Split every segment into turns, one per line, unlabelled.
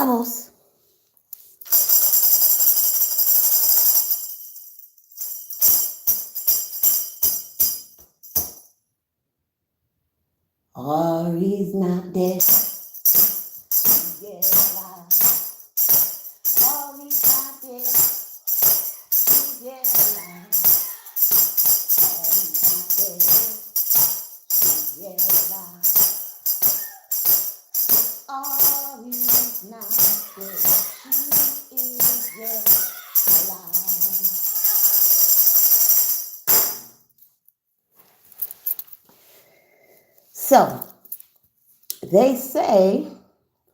Bubbles. Ari's not dead. She's yet alive. Ari's not dead. She's yet alive. Ari's not dead. She's yet alive. Ari's not dead. She is yet alive. So, they say,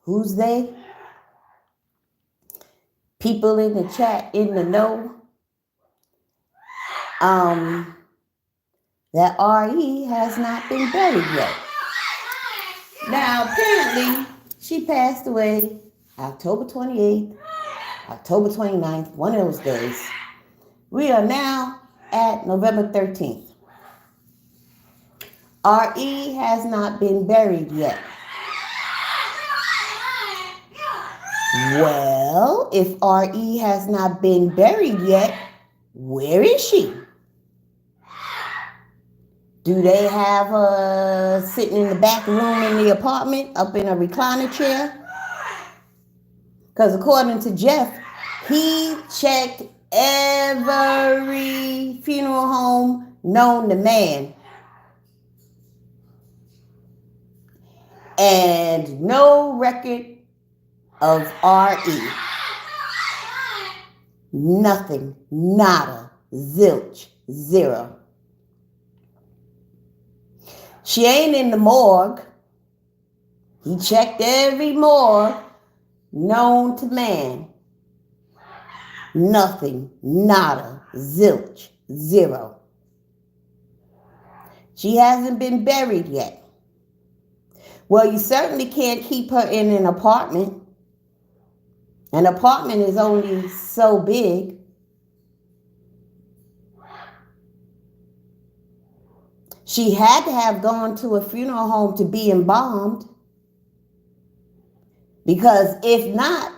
who's they? People in the chat in the know. That R.E. has not been buried yet. Now, apparently, she passed away October 28th, October 29th, one of those days. We are now at November 13th. R.E. has not been buried yet. Well, if R.E. has not been buried yet, where is she? Do they have her sitting in the back room in the apartment up in a recliner chair? Because according to Jeff, he checked every funeral home known to man. And no record of R.E. Nothing, nada, zilch, zero. She ain't in the morgue. He checked every morgue known to man. Nothing, nada, zilch, zero. She hasn't been buried yet. Well, you certainly can't keep her in an apartment. An apartment is only so big. She had to have gone to a funeral home to be embalmed. Because if not,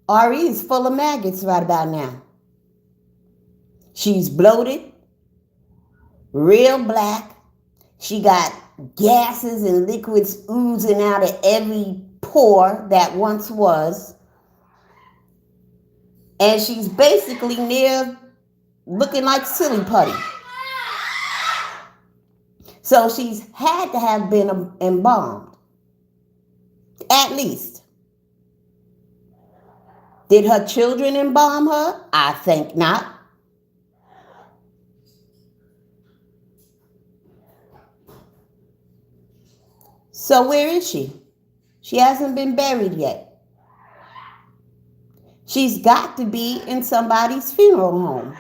R.E. is full of maggots right about now. She's bloated, real black. She got gases and liquids oozing out of every pore that once was. And she's basically near looking like silly putty. So she's had to have been embalmed. At least. Did her children embalm her? I think not. So where is she? She hasn't been buried yet. She's got to be in somebody's funeral home.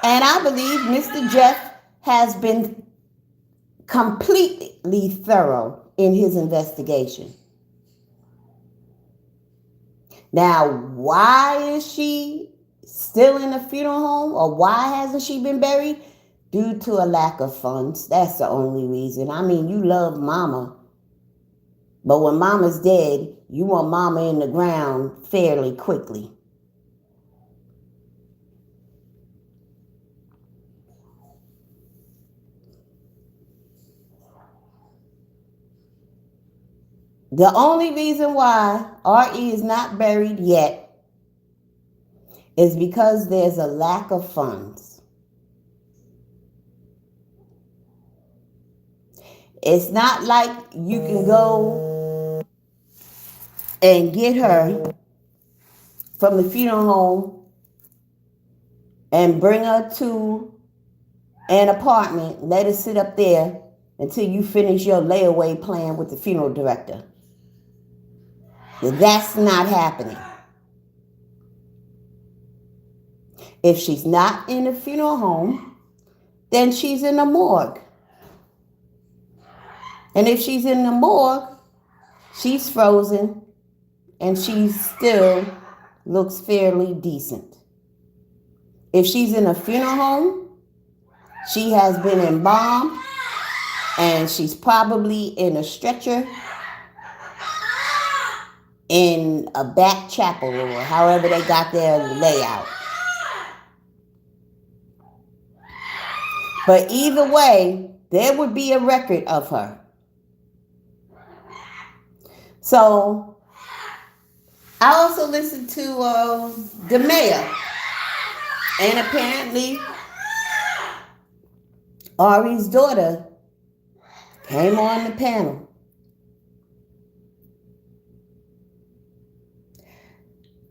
And I believe Mr. Jeff has been completely thorough in his investigation. Now, why is she still in a funeral home, or why hasn't she been buried? Due to a lack of funds. That's the only reason. I mean, you love mama, but when mama's dead, you want mama in the ground fairly quickly. The only reason why R.E. is not buried yet is because there's a lack of funds. It's not like you can go and get her from the funeral home and bring her to an apartment, let her sit up there until you finish your layaway plan with the funeral director. That's not happening. If she's not in a funeral home, then she's in a morgue. And if she's in the morgue, she's frozen and she still looks fairly decent. If she's in a funeral home, she has been embalmed and she's probably in a stretcher. in a back chapel or however they got their layout. But either way, there would be a record of her. So I also listened to the mayor, and apparently Ari's daughter came on the panel.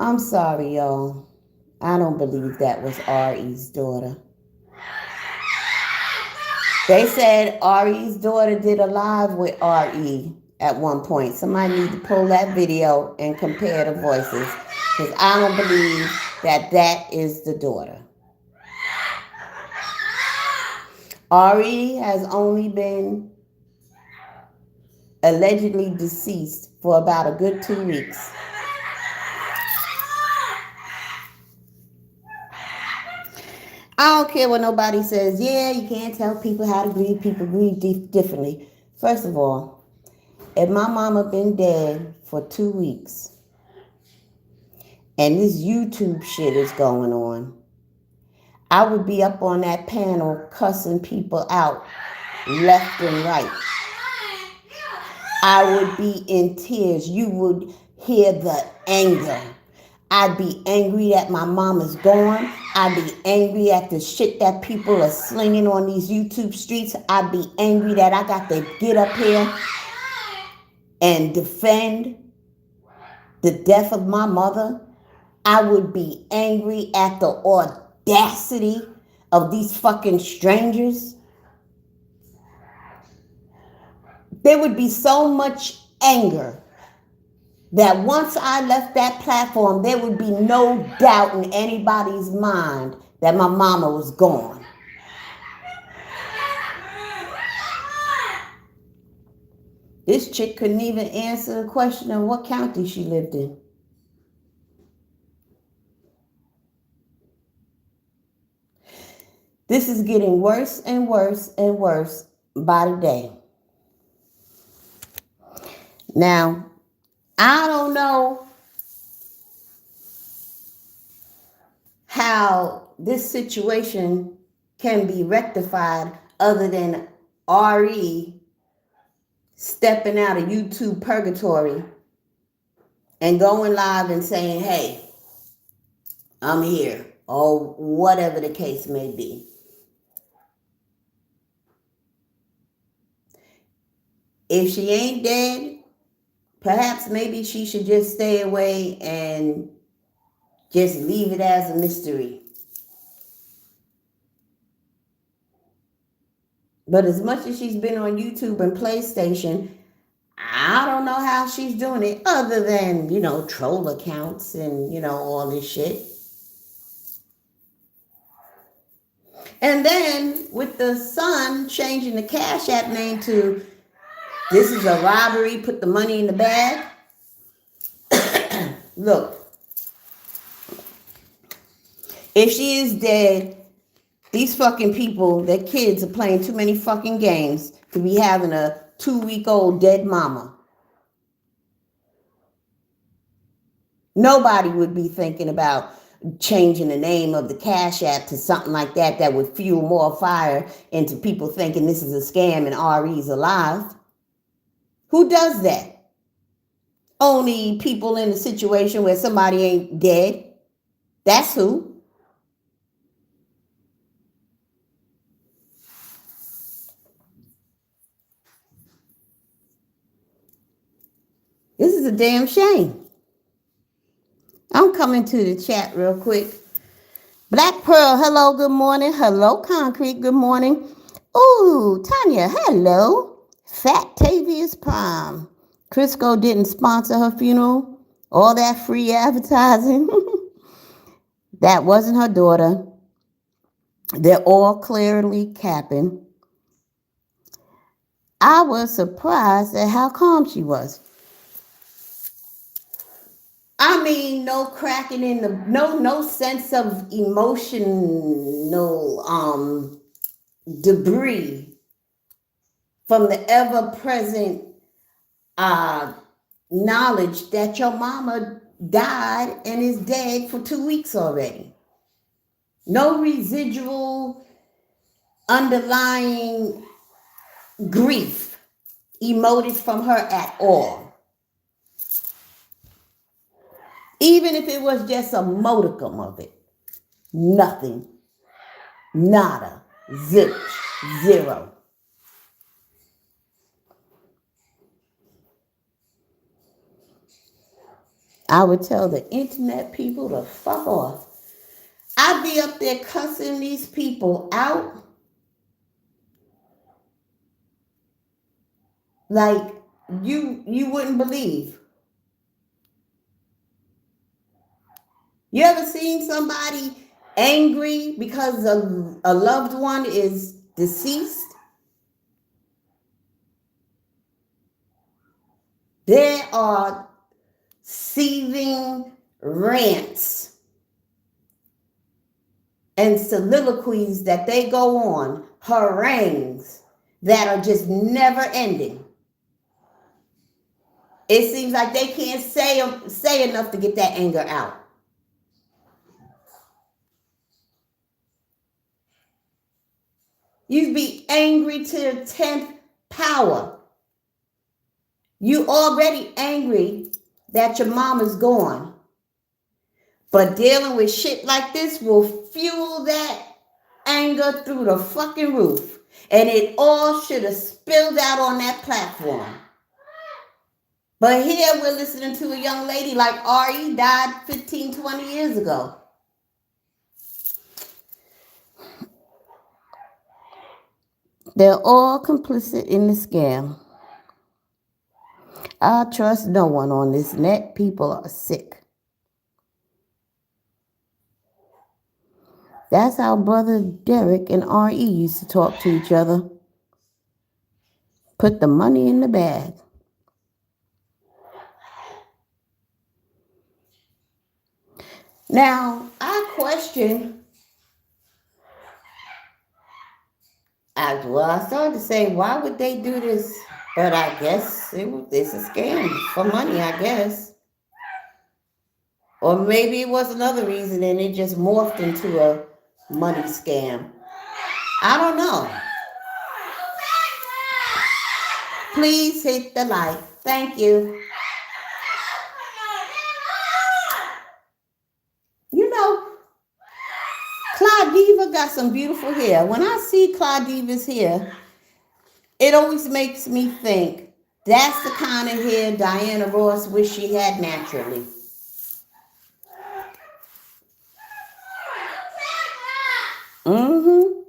I'm sorry, y'all. I don't believe that was Ari's daughter. They said Ari's daughter did a live with Ari at one point. Somebody need to pull that video and compare the voices, because I don't believe that that is the daughter. Ari has only been allegedly deceased for about a good 2 weeks. I don't care what nobody says. Yeah, you can't tell people how to grieve. People grieve differently. First of all, if my mama been dead for 2 weeks and this YouTube shit is going on, I would be up on that panel cussing people out left and right. I would be in tears. You would hear the anger. I'd be angry that my mom is gone. I'd be angry at the shit that people are slinging on these YouTube streets. I'd be angry that I got to get up here and defend the death of my mother. I would be angry at the audacity of these fucking strangers. There would be so much anger that once I left that platform, there would be no doubt in anybody's mind that my mama was gone. This chick couldn't even answer the question of what county she lived in. This is getting worse and worse and worse by the day. Now, I don't know how this situation can be rectified other than Ari stepping out of YouTube purgatory and going live and saying, hey, I'm here, or whatever the case may be. If she ain't dead, perhaps maybe she should just stay away and just leave it as a mystery. But as much as she's been on YouTube and PlayStation, I don't know how she's doing it other than, troll accounts and, all this shit. And then with the son changing the Cash App name to "This is a robbery, put the money in the bag." Look, if she is dead, these fucking people, their kids are playing too many fucking games to be having a 2-week-old dead mama. Nobody would be thinking about changing the name of the Cash App to something like that would fuel more fire into people thinking this is a scam and Ari's alive. Who does that? Only people in a situation where somebody ain't dead. That's who. This is a damn shame. I'm coming to the chat real quick. Black Pearl, hello, good morning. Hello, Concrete, good morning. Ooh, Tanya, hello. Fat Tavius Prime. Crisco didn't sponsor her funeral. All that free advertising. That wasn't her daughter. They're all clearly capping. I was surprised at how calm she was. I mean, no cracking in the, no sense of emotional debris from the ever-present knowledge that your mama died and is dead for 2 weeks already. No residual underlying grief emoted from her at all. Even if it was just a modicum of it. Nothing. Nada. Zilch. Zero. I would tell the internet people to fuck off. I'd be up there cussing these people out like you wouldn't believe. You ever seen somebody angry because a loved one is deceased? There are seething rants and soliloquies that they go on, harangues that are just never ending. It seems like they can't say enough to get that anger out. You'd be angry to the 10th power. You already angry that your mama's gone. But dealing with shit like this will fuel that anger through the fucking roof. And it all should have spilled out on that platform. But here we're listening to a young lady like Ari died 15, 20 years ago. They're all complicit in the scam. I trust no one on this net. People are sick. That's how Brother Derek and R.E. used to talk to each other. Put the money in the bag. Now, I question, I started to say, why would they do this? But I guess it's a scam for money, I guess. Or maybe it was another reason and it just morphed into a money scam. I don't know. Please hit the like. Thank you. You know, Claudiva got some beautiful hair. When I see Claudiva's hair, it always makes me think that's the kind of hair Diana Ross wished she had naturally. Mm-hmm.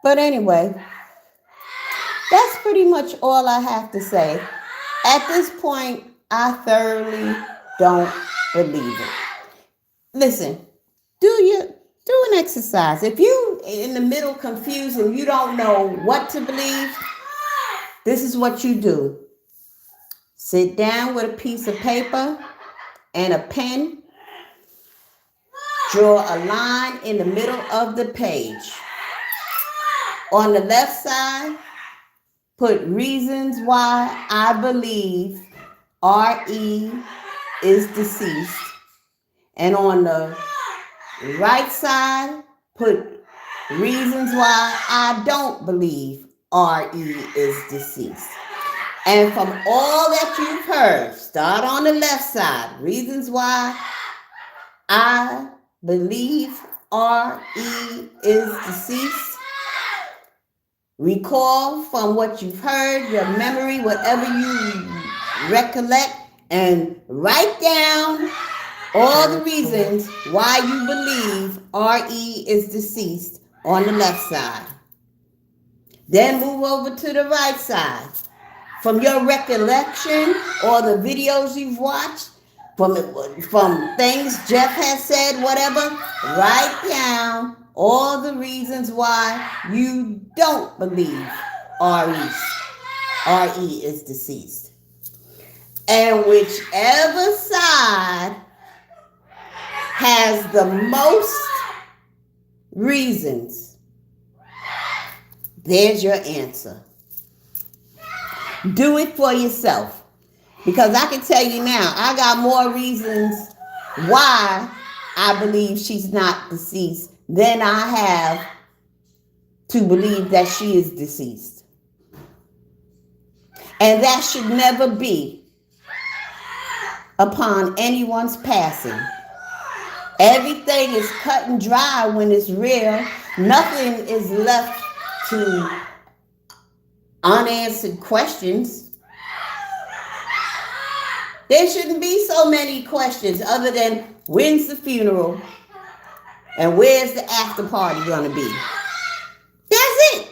But anyway, that's pretty much all I have to say. At this point, I thoroughly don't believe it. Listen, do an exercise. If you in the middle confused and you don't know what to believe, this is what you do. Sit down with a piece of paper and a pen. Draw a line in the middle of the page. On the left side, put reasons why I believe R.E. is deceased. And on the right side, put reasons why I don't believe R.E. is deceased. And from all that you've heard, start on the left side. Reasons why I believe R.E. is deceased. Recall from what you've heard, your memory, whatever you recollect, and write down all the reasons why you believe R.E. is deceased on the left side. Then move over to the right side. From your recollection or the videos you've watched, from things Jeff has said, whatever, write down all the reasons why you don't believe R.E. is deceased. And whichever side has the most reasons. There's your answer. Do it for yourself. Because I can tell you now, I got more reasons why I believe she's not deceased than I have to believe that she is deceased. And that should never be upon anyone's passing. Everything is cut and dry when it's real. Nothing is left to unanswered questions. There shouldn't be so many questions other than when's the funeral and where's the after party going to be. That's it.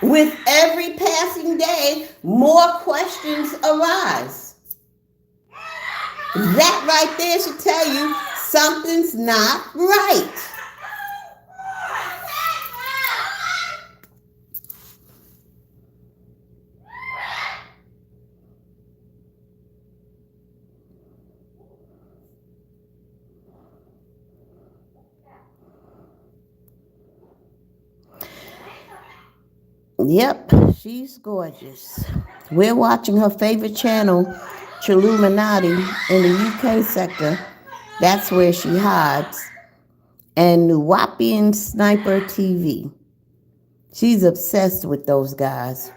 With every passing day, more questions arise. That right there should tell you something's not right. Yep, she's gorgeous. We're watching her favorite channel, Chilluminati, in the UK sector. That's where she hides. And Nuwapian Sniper TV. She's obsessed with those guys.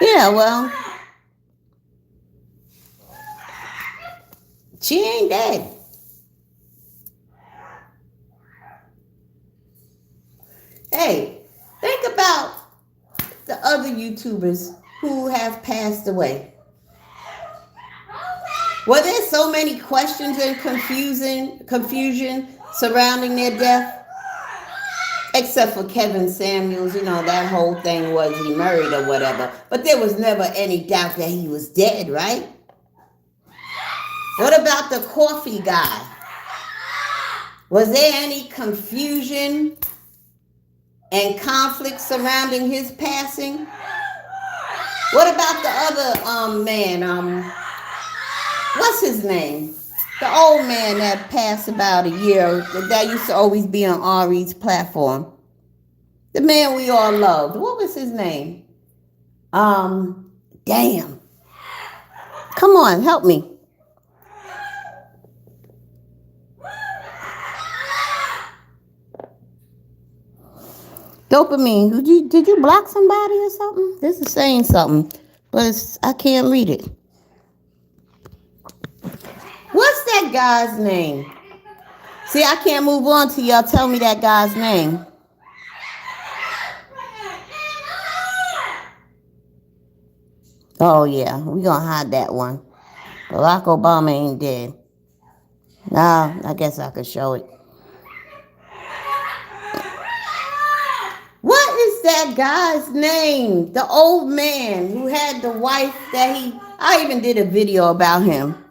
Yeah, well, she ain't dead. Hey, think about the other YouTubers who have passed away. Were there so many questions and confusion surrounding their death? Except for Kevin Samuels, you know, that whole thing was he married or whatever. But there was never any doubt that he was dead, right? What about the coffee guy? Was there any confusion and conflict surrounding his passing? What about the other man? What's his name? The old man that passed about a year, that used to always be on Ari's platform. The man we all loved. What was his name? Damn. Come on, help me. Dopamine. Did you block somebody or something? This is saying something, but I can't read it. What's that guy's name? See, I can't move on till y'all tell me that guy's name. Oh, yeah. We're going to hide that one. Barack Obama ain't dead. Nah, I guess I could show it. What is that guy's name? The old man who had the wife that I even did a video about him.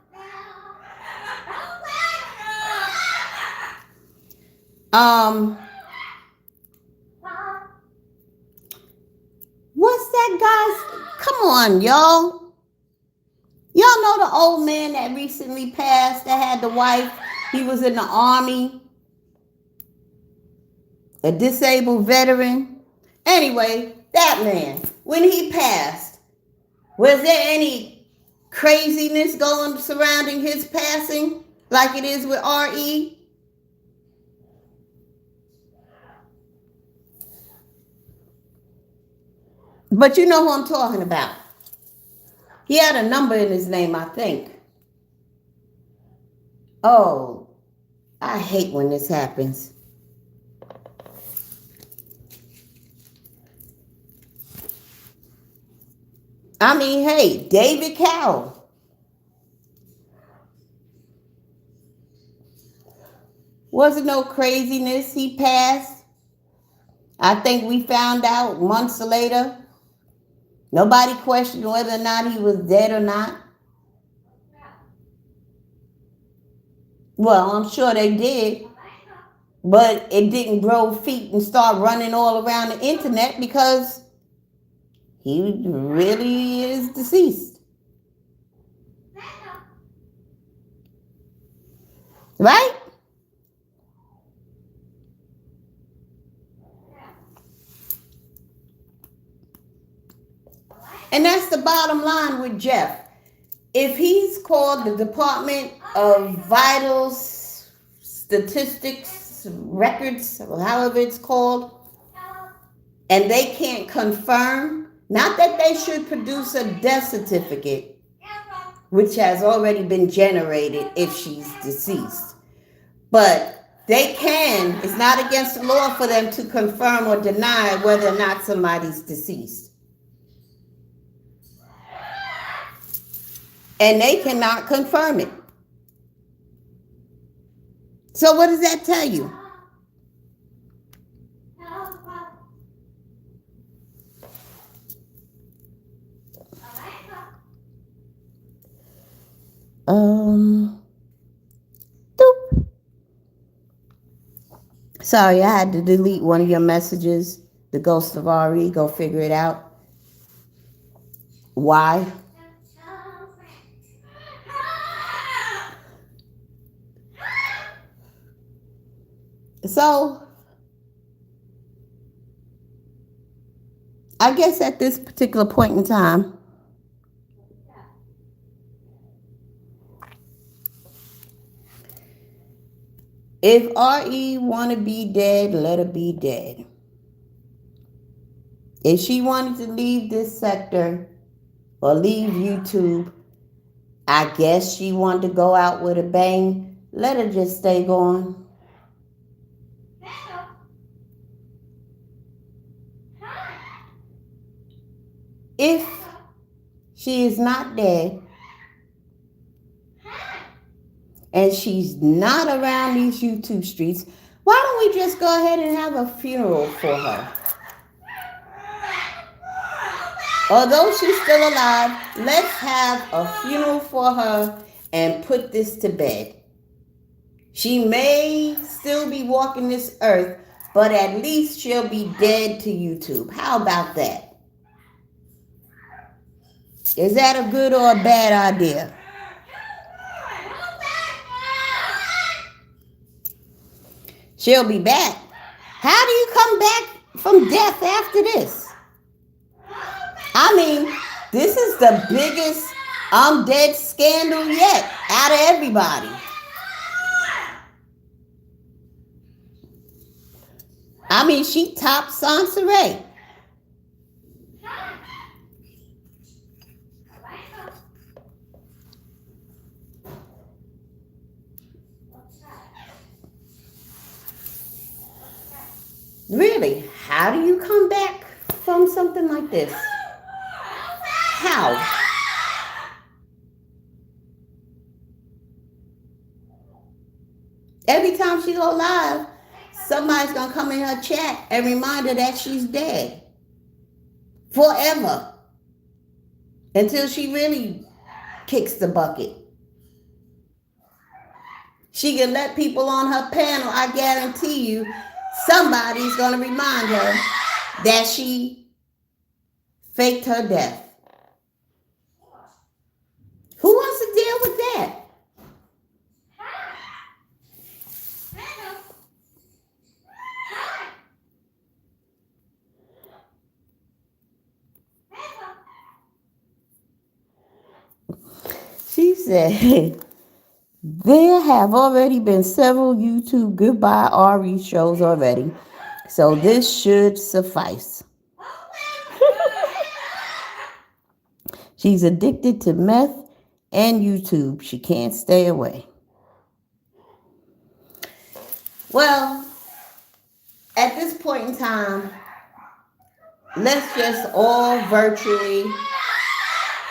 What's that guy's? Come on, y'all. Y'all know the old man that recently passed that had the wife? He was in the army. A disabled veteran. Anyway, that man, when he passed, was there any craziness going surrounding his passing like it is with R.E.? But you know who I'm talking about. He had a number in his name, I think. Oh, I hate when this happens. I mean, hey, David Cowell. Wasn't no craziness. He passed. I think we found out months later. Nobody questioned whether or not he was dead or not. Well, I'm sure they did. But it didn't grow feet and start running all around the internet because he really is deceased. Right? And that's the bottom line with Jeff. If he's called the Department of Vitals, Statistics, Records, however it's called, and they can't confirm, not that they should produce a death certificate, which has already been generated if she's deceased, but they can, it's not against the law for them to confirm or deny whether or not somebody's deceased. And they cannot confirm it. So what does that tell you? Doop. Sorry, I had to delete one of your messages. The ghost of RE, go figure it out. Why? So, I guess at this particular point in time, if RE want to be dead, let her be dead. If she wanted to leave this sector or leave YouTube, I guess she wanted to go out with a bang. Let her just stay gone. If she is not dead and she's not around these YouTube streets, why don't we just go ahead and have a funeral for her? Although she's still alive, let's have a funeral for her and put this to bed. She may still be walking this earth, but at least she'll be dead to YouTube. How about that? Is that a good or a bad idea? She'll be back. How do you come back from death after this? I mean, this is the biggest I'm dead scandal yet out of everybody. I mean, she topped Sansa Ray. Really, how do you come back from something like this? How? Every time she go live, somebody's going to come in her chat and remind her that she's dead. Forever. Until she really kicks the bucket. She can let people on her panel, I guarantee you, somebody's going to remind her that she faked her death. Who wants to deal with that? She said, there have already been several YouTube Goodbye RE shows already, so this should suffice. She's addicted to meth and YouTube. She can't stay away. Well, at this point in time, let's just all virtually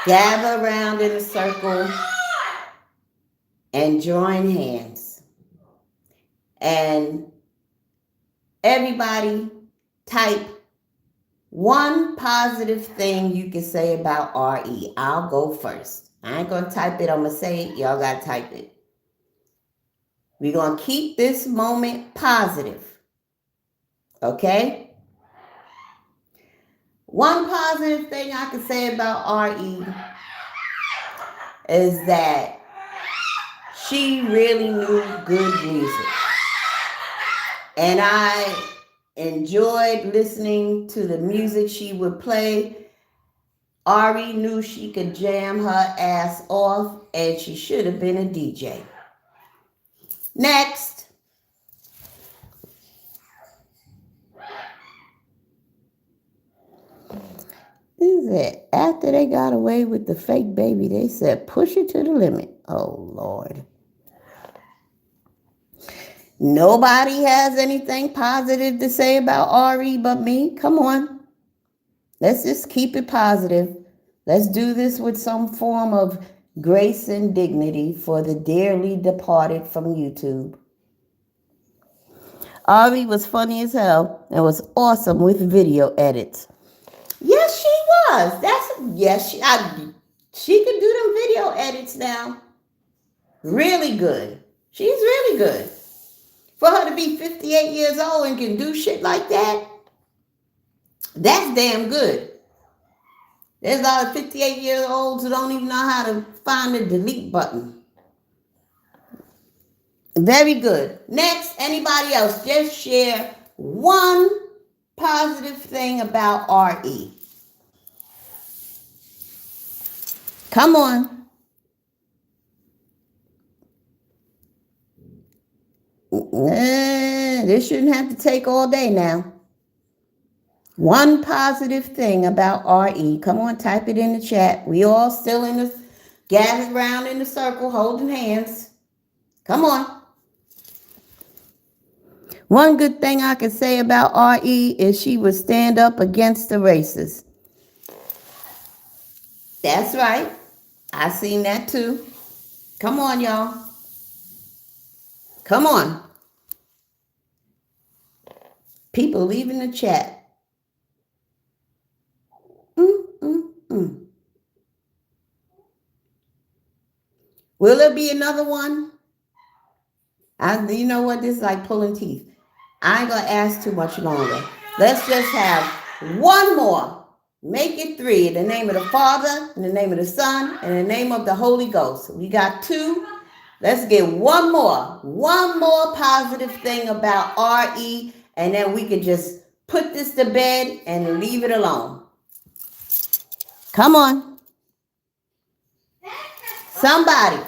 gather around in a circle and join hands. And everybody type one positive thing you can say about RE. I'll go first. I ain't going to type it. I'm going to say it. Y'all got to type it. We're going to keep this moment positive. Okay? One positive thing I can say about RE is that She really knew good music. And I enjoyed listening to the music she would play. Ari knew she could jam her ass off, and she should have been a DJ. Next. Is it after they got away with the fake baby, they said push it to the limit. Oh, Lord. Nobody has anything positive to say about Ari but me. Come on. Let's just keep it positive. Let's do this with some form of grace and dignity for the dearly departed from YouTube. Ari was funny as hell and was awesome with video edits. Yes, she was. She could do them video edits now. Really good. She's really good. For her to be 58 years old and can do shit like that, that's damn good. There's a lot of 58-year-olds who don't even know how to find the delete button. Very good. Next, anybody else? Just share one positive thing about RE. Come on. This shouldn't have to take all day now. One positive thing about RE. Come on, type it in the chat. We all still gathered around in the circle, holding hands. Come on. One good thing I can say about RE is she would stand up against the racists. That's right. I seen that too. Come on, y'all. Come on. People leaving the chat. Will there be another one? You know what? This is like pulling teeth. I ain't going to ask too much longer. Let's just have one more. Make it 3. In the name of the Father, in the name of the Son, and in the name of the Holy Ghost. We got 2. Let's get one more. One more positive thing about RE, and then we can just put this to bed and leave it alone. Come on. Somebody.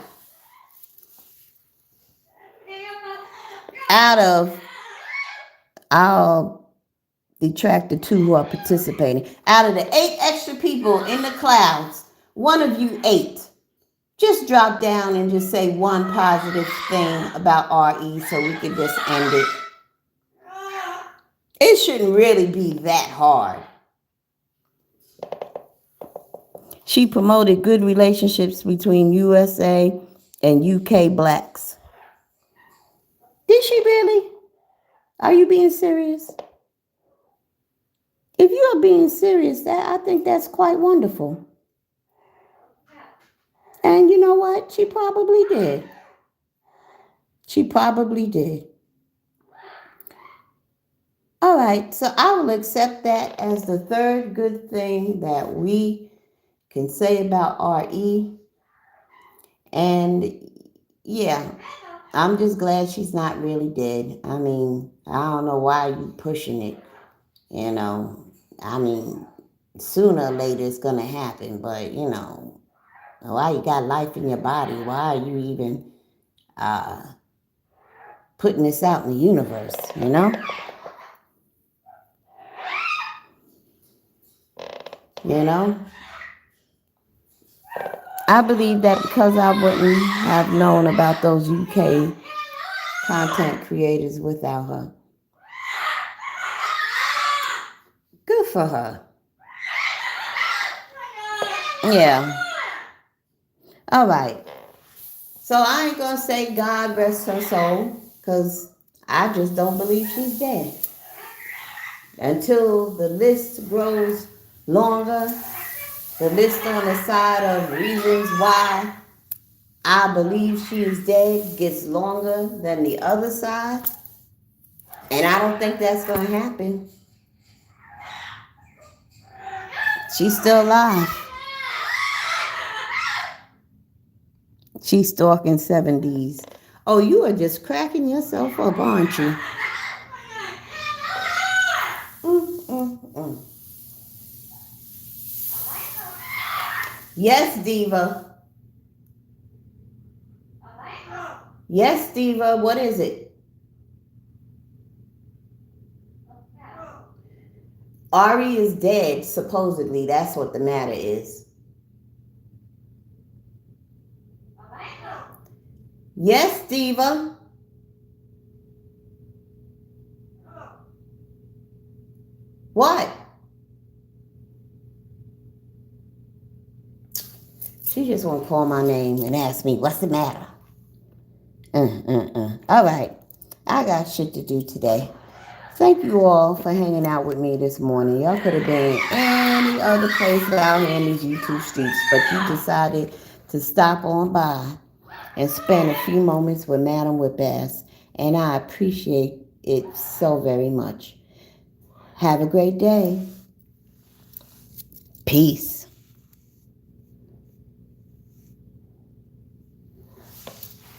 I'll detract the 2 who are participating. Out of the 8 extra people in the clouds, one of you 8, just drop down and just say one positive thing about RE so we can just end it. It shouldn't really be that hard. She promoted good relationships between USA and UK blacks. Did she really? Are you being serious? If you are being serious, I think that's quite wonderful. And you know what? She probably did. She probably did. All right, so I will accept that as the third good thing that we can say about RE. And yeah, I'm just glad she's not really dead. I mean, I don't know why you pushing it. You know, I mean, sooner or later it's going to happen. But, you know, why you got life in your body? Why are you even putting this out in the universe, you know? You know? I believe that because I wouldn't have known about those UK content creators without her. Good for her. Yeah. All right. So I ain't going to say God rest her soul because I just don't believe she's dead. Until the list grows longer, the list on the side of reasons why I believe she is dead gets longer than the other side. And I don't think that's going to happen. She's still alive. She's stalking 70s. Oh, you are just cracking yourself up, aren't you? Mm. Yes, Diva. Yes, Diva. What is it? Ari is dead, supposedly. That's what the matter is. Yes, Diva. What? She just want to call my name and ask me, what's the matter? All right. I got shit to do today. Thank you all for hanging out with me this morning. Y'all could have been any other place out here in these YouTube streets, but you decided to stop on by and spend a few moments with Madam Whipbass, and I appreciate it so very much. Have a great day. Peace.